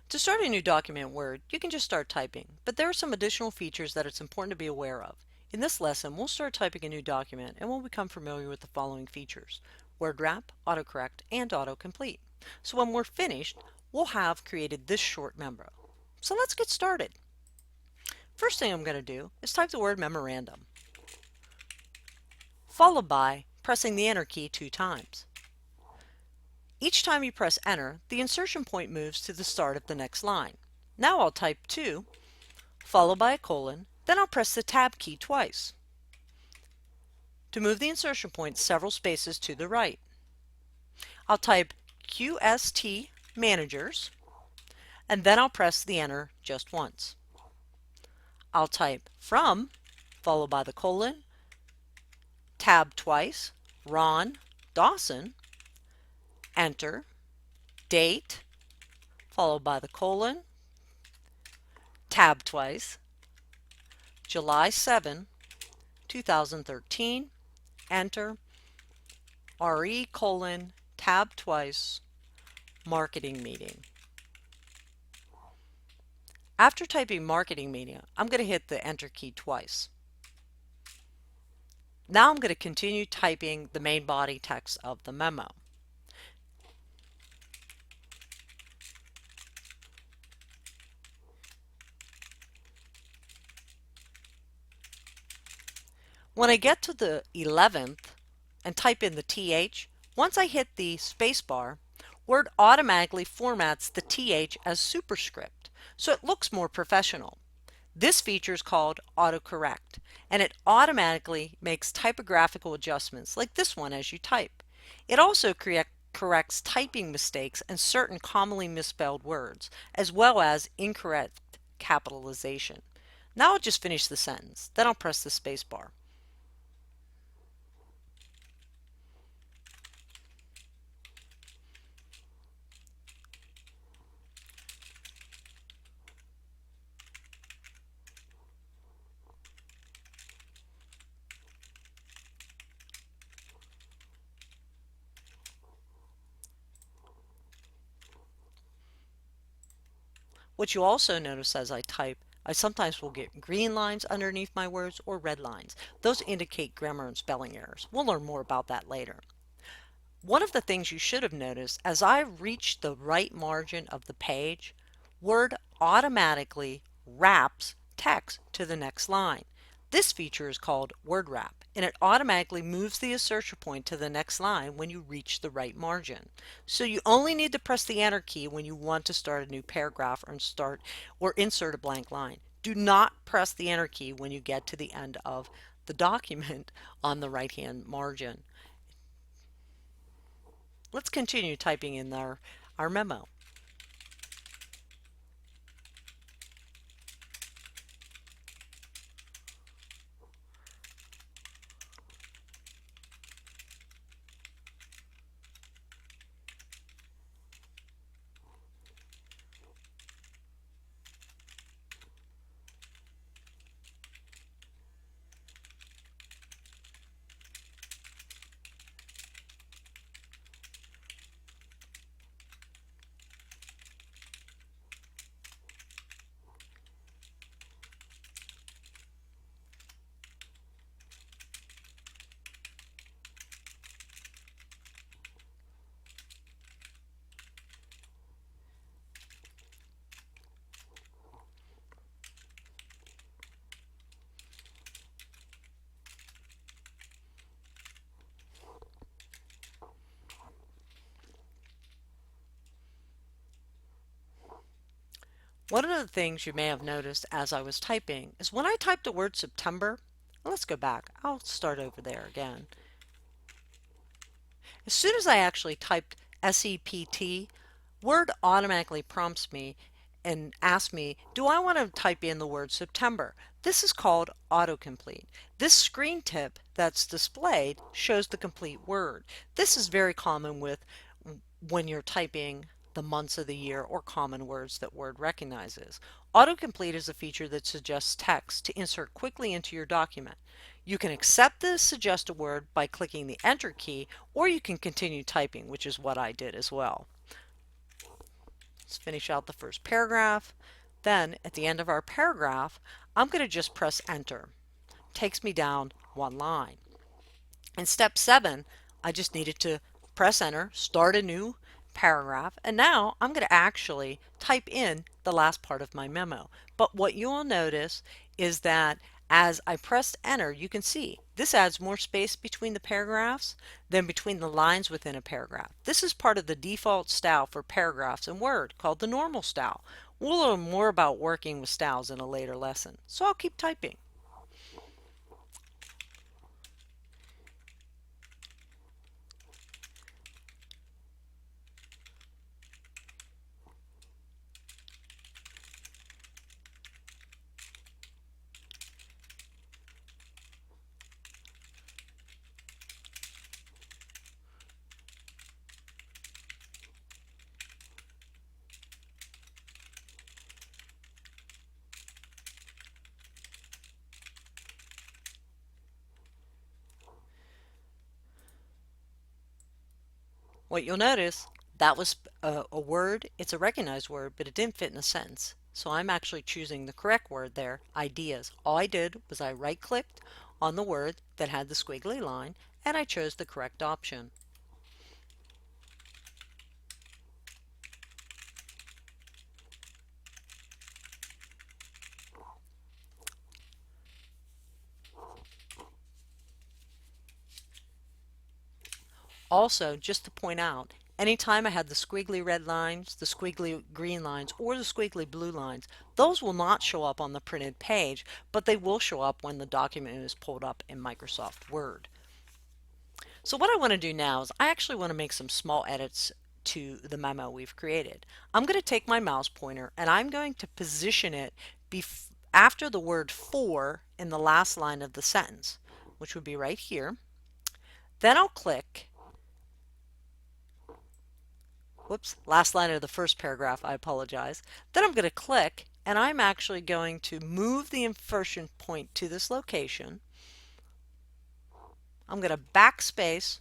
To start a new document in Word, you can just start typing, but there are some additional features that it's important to be aware of. In this lesson, we'll start typing a new document and we'll become familiar with the following features: word wrap, AutoCorrect, and AutoComplete. So when we're finished, we'll have created this short memo. So let's get started. First thing I'm going to do is type the word memorandum, followed by pressing the Enter key 2 times. Each time you press Enter, the insertion point moves to the start of the next line. Now I'll type 2, followed by a colon, then I'll press the Tab key twice to move the insertion point several spaces to the right. I'll type QST Managers, and then I'll press the Enter just once. I'll type From, followed by the colon, Tab twice, Ron Dawson, Enter, Date, followed by the colon, Tab twice, July 7, 2013, Enter, RE colon, Tab twice, Marketing Meeting. After typing Marketing Meeting, I'm going to hit the Enter key twice. Now I'm going to continue typing the main body text of the memo. When I get to the 11th and type in the TH, once I hit the spacebar, Word automatically formats the TH as superscript, so it looks more professional. This feature is called AutoCorrect, and it automatically makes typographical adjustments like this one as you type. It also corrects typing mistakes and certain commonly misspelled words, as well as incorrect capitalization. Now I'll just finish the sentence, then I'll press the spacebar. What you also notice as I type, I sometimes will get green lines underneath my words or red lines. Those indicate grammar and spelling errors. We'll learn more about that later. One of the things you should have noticed, as I reach the right margin of the page, Word automatically wraps text to the next line. This feature is called word wrap, and it automatically moves the insertion point to the next line when you reach the right margin. So you only need to press the Enter key when you want to start a new paragraph or insert a blank line. Do not press the Enter key when you get to the end of the document on the right-hand margin. Let's continue typing in our memo. One of the things you may have noticed as I was typing is when I typed the word September, let's go back. I'll start over there again. As soon as I actually typed SEPT, Word automatically prompts me and asks me, do I want to type in the word September? This is called AutoComplete. This screen tip that's displayed shows the complete word. This is very common when you're typing the months of the year or common words that Word recognizes. AutoComplete is a feature that suggests text to insert quickly into your document. You can accept the suggested word by clicking the Enter key, or you can continue typing, which is what I did as well. Let's finish out the first paragraph. Then at the end of our paragraph, I'm going to just press enter. Takes me down one line. In step 7, I just needed to press enter, start a new paragraph, and now I'm going to actually type in the last part of my memo. But what you will notice is that as I pressed enter, you can see this adds more space between the paragraphs than between the lines within a paragraph. This is part of the default style for paragraphs in Word called the normal style. We'll learn more about working with styles in a later lesson, so I'll keep typing. What you'll notice, that was a word, it's a recognized word, but it didn't fit in a sentence. So I'm actually choosing the correct word there, ideas. All I did was I right-clicked on the word that had the squiggly line, and I chose the correct option. Also, just to point out, anytime I had the squiggly red lines, the squiggly green lines, or the squiggly blue lines, those will not show up on the printed page, but they will show up when the document is pulled up in Microsoft Word. So what I want to do now is I actually want to make some small edits to the memo we've created. I'm going to take my mouse pointer and I'm going to position it after the word for in the last line of the sentence, which would be right here. Then I'll click, last line of the first paragraph, I apologize. Then I'm going to click and I'm actually going to move the insertion point to this location. I'm going to backspace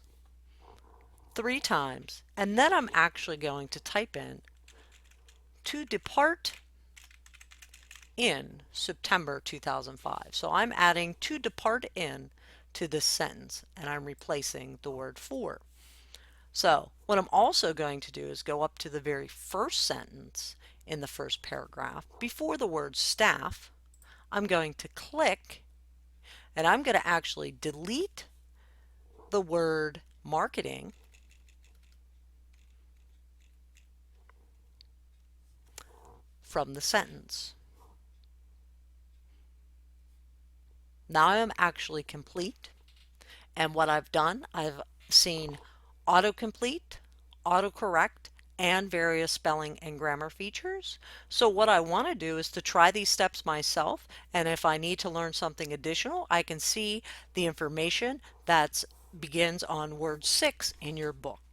3 times, and then I'm actually going to type in to depart in September 2005. So I'm adding to depart in to this sentence, and I'm replacing the word for. So what I'm also going to do is go up to the very first sentence in the first paragraph before the word staff. I'm going to click, and I'm going to actually delete the word marketing from the sentence. Now I'm actually complete, and what I've done, I've seen AutoComplete, AutoCorrect, and various spelling and grammar features. So what I want to do is to try these steps myself, and if I need to learn something additional, I can see the information that begins on word 6 in your book.